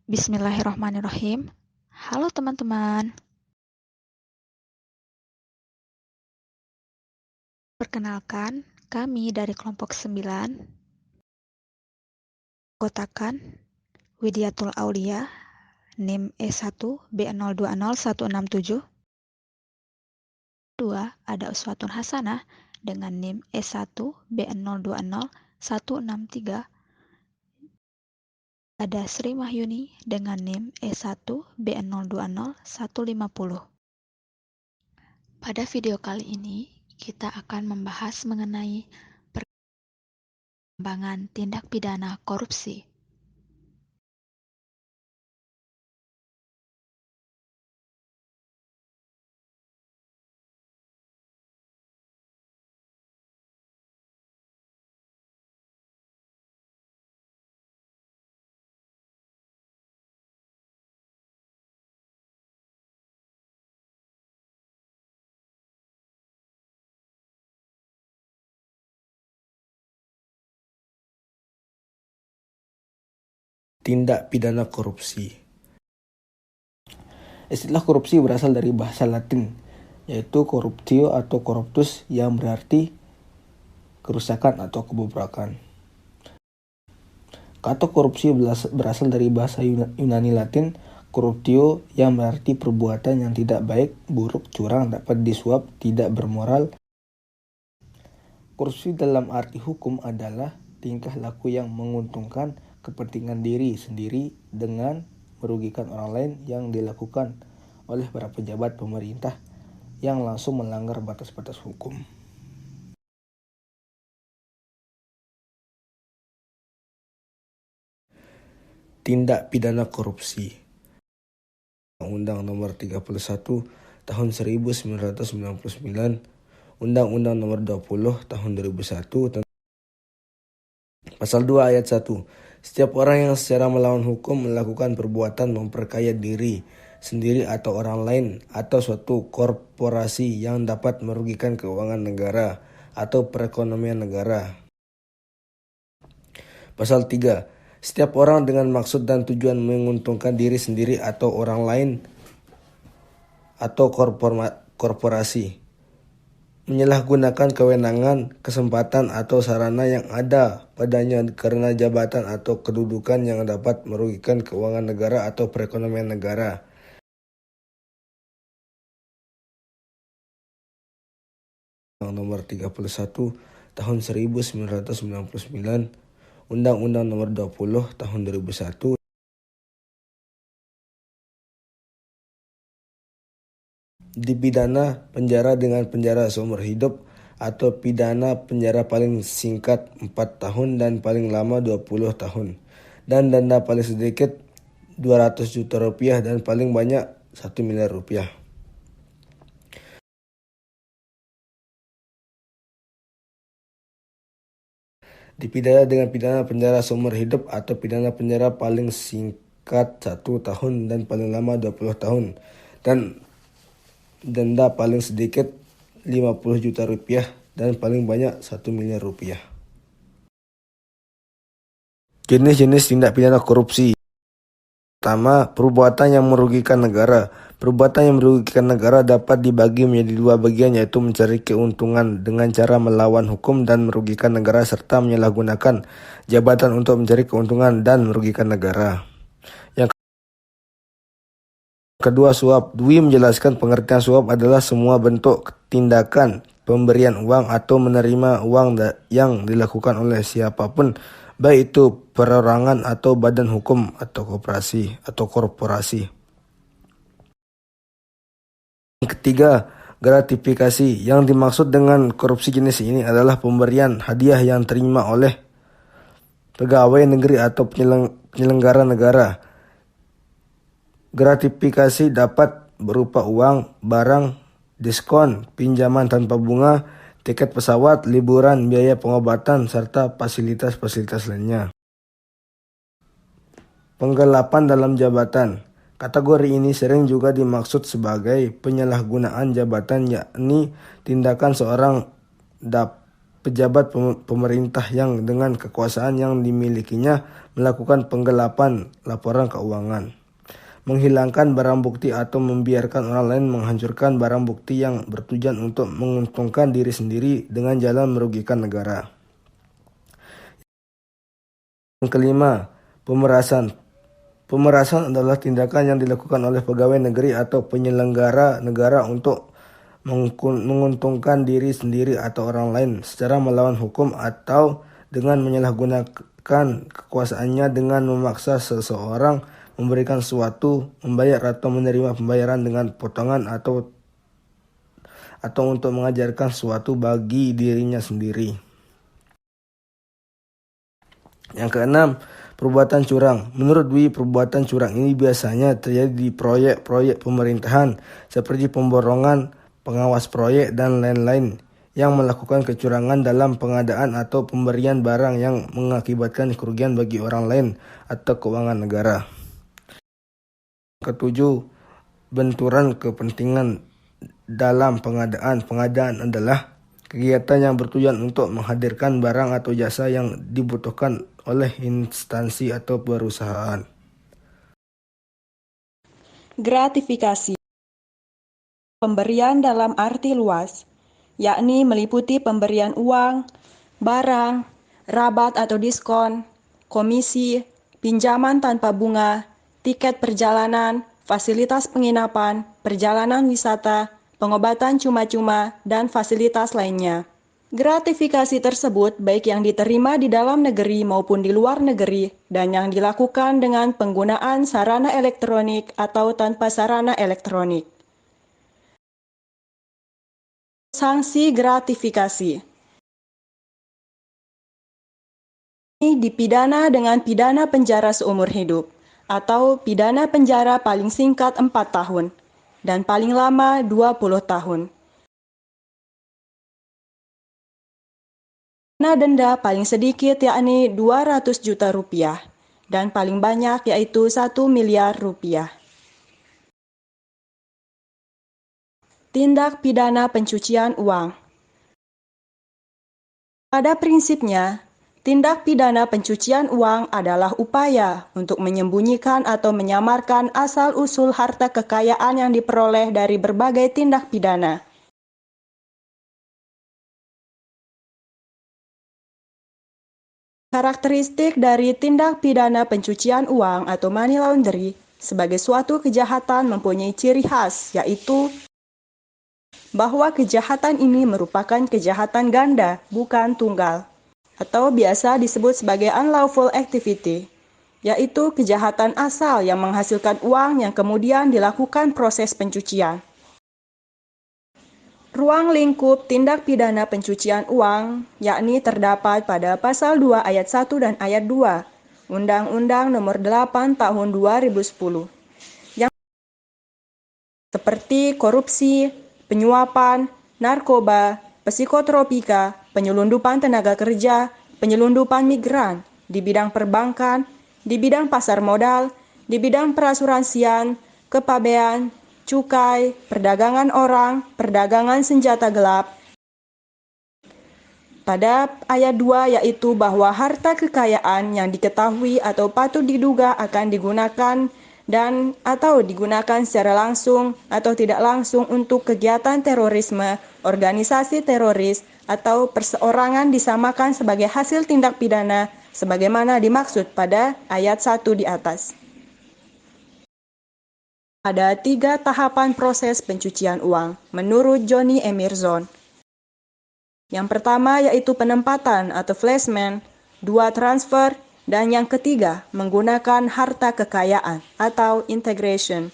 Bismillahirrahmanirrahim. Halo teman-teman. Perkenalkan, kami dari kelompok 9, anggotakan Widiatul Aulia, NIM E1 B020167. 2 ada Uswatun Hasanah dengan NIM E1 B020163. Ada Sri Mahyuni dengan NIM E1 B020150. Pada video kali ini, kita akan membahas mengenai perkembangan tindak pidana korupsi. Tindak pidana korupsi. Istilah korupsi berasal dari bahasa Latin, yaitu corruptio atau corruptus yang berarti kerusakan atau kebobrokan. Kata korupsi berasal dari bahasa Yunani Latin, corruptio yang berarti perbuatan yang tidak baik, buruk, curang, dapat disuap, tidak bermoral. Korupsi dalam arti hukum adalah tingkah laku yang menguntungkan kepentingan diri sendiri dengan merugikan orang lain yang dilakukan oleh para pejabat pemerintah yang langsung melanggar batas-batas hukum. Tindak pidana korupsi. Undang-Undang Nomor 31 Tahun 1999, Undang-Undang Nomor 20 Tahun 2001, Pasal 2 Ayat 1. Setiap orang yang secara melawan hukum melakukan perbuatan memperkaya diri sendiri atau orang lain atau suatu korporasi yang dapat merugikan keuangan negara atau perekonomian negara. Pasal 3. Setiap orang dengan maksud dan tujuan menguntungkan diri sendiri atau orang lain atau korporasi menyalahgunakan kewenangan, kesempatan, atau sarana yang ada padanya karena jabatan atau kedudukan yang dapat merugikan keuangan negara atau perekonomian negara. Nomor 31 Tahun 1999, Undang-Undang Nomor 20 Tahun 2001, dipidana penjara dengan penjara seumur hidup atau pidana penjara paling singkat 4 tahun dan paling lama 20 tahun dan denda paling sedikit 200 juta rupiah dan paling banyak 1 miliar rupiah. Dipidana dengan pidana penjara seumur hidup atau pidana penjara paling singkat 1 tahun dan paling lama 20 tahun dan denda paling sedikit 50 juta rupiah dan paling banyak 1 miliar rupiah. Jenis-jenis tindak pidana korupsi. Pertama, perbuatan yang merugikan negara. Perbuatan yang merugikan negara dapat dibagi menjadi dua bagian, yaitu mencari keuntungan dengan cara melawan hukum dan merugikan negara, serta menyalahgunakan jabatan untuk mencari keuntungan dan merugikan negara. Yang kedua, suap. Dwi menjelaskan pengertian suap adalah semua bentuk tindakan pemberian uang atau menerima uang yang dilakukan oleh siapapun, baik itu perorangan atau badan hukum atau korporasi. Yang ketiga, gratifikasi. Yang dimaksud dengan korupsi jenis ini adalah pemberian hadiah yang terima oleh pegawai negeri atau penyelenggara negara. Gratifikasi dapat berupa uang, barang, diskon, pinjaman tanpa bunga, tiket pesawat, liburan, biaya pengobatan, serta fasilitas-fasilitas lainnya. Penggelapan dalam jabatan. Kategori ini sering juga dimaksud sebagai penyalahgunaan jabatan, yakni tindakan seorang pejabat pemerintah yang dengan kekuasaan yang dimilikinya melakukan penggelapan laporan keuangan, menghilangkan barang bukti atau membiarkan orang lain menghancurkan barang bukti yang bertujuan untuk menguntungkan diri sendiri dengan jalan merugikan negara. Yang kelima, pemerasan. Pemerasan adalah tindakan yang dilakukan oleh pegawai negeri atau penyelenggara negara untuk menguntungkan diri sendiri atau orang lain secara melawan hukum atau dengan menyalahgunakan kekuasaannya dengan memaksa seseorang memberikan sesuatu, membayar atau menerima pembayaran dengan potongan atau untuk mengajarkan sesuatu bagi dirinya sendiri. Yang keenam, perbuatan curang. Menurut Dwi, perbuatan curang ini biasanya terjadi di proyek-proyek pemerintahan seperti pemborongan, pengawas proyek, dan lain-lain yang melakukan kecurangan dalam pengadaan atau pemberian barang yang mengakibatkan kerugian bagi orang lain atau keuangan negara. Ketujuh, benturan kepentingan dalam pengadaan. Pengadaan adalah kegiatan yang bertujuan untuk menghadirkan barang atau jasa yang dibutuhkan oleh instansi atau perusahaan. Gratifikasi. Pemberian dalam arti luas, yakni meliputi pemberian uang, barang, rabat atau diskon, komisi, pinjaman tanpa bunga, tiket perjalanan, fasilitas penginapan, perjalanan wisata, pengobatan cuma-cuma, dan fasilitas lainnya. Gratifikasi tersebut baik yang diterima di dalam negeri maupun di luar negeri dan yang dilakukan dengan penggunaan sarana elektronik atau tanpa sarana elektronik. Sanksi gratifikasi ini dipidana dengan pidana penjara seumur hidup atau pidana penjara paling singkat 4 tahun dan paling lama 20 tahun. Denda paling sedikit yakni 200 juta rupiah dan paling banyak yaitu 1 miliar rupiah. Tindak pidana pencucian uang. Pada prinsipnya, tindak pidana pencucian uang adalah upaya untuk menyembunyikan atau menyamarkan asal-usul harta kekayaan yang diperoleh dari berbagai tindak pidana. Karakteristik dari tindak pidana pencucian uang atau money laundry sebagai suatu kejahatan mempunyai ciri khas, yaitu bahwa kejahatan ini merupakan kejahatan ganda, bukan tunggal, atau biasa disebut sebagai unlawful activity, yaitu kejahatan asal yang menghasilkan uang yang kemudian dilakukan proses pencucian. Ruang lingkup tindak pidana pencucian uang, yakni terdapat pada Pasal 2 Ayat 1 dan Ayat 2, Undang-Undang Nomor 8 Tahun 2010, yang seperti korupsi, penyuapan, narkoba, psikotropika, penyelundupan tenaga kerja, penyelundupan migran, di bidang perbankan, di bidang pasar modal, di bidang perasuransian, kepabean, cukai, perdagangan orang, perdagangan senjata gelap. Pada ayat 2 yaitu bahwa harta kekayaan yang diketahui atau patut diduga akan digunakan dan atau digunakan secara langsung atau tidak langsung untuk kegiatan terorisme, organisasi teroris, atau perseorangan disamakan sebagai hasil tindak pidana sebagaimana dimaksud pada ayat 1 di atas. Ada 3 tahapan proses pencucian uang menurut Johnny Emerson. Yang pertama yaitu penempatan atau placement, 2 transfer, dan yang ketiga menggunakan harta kekayaan atau integration.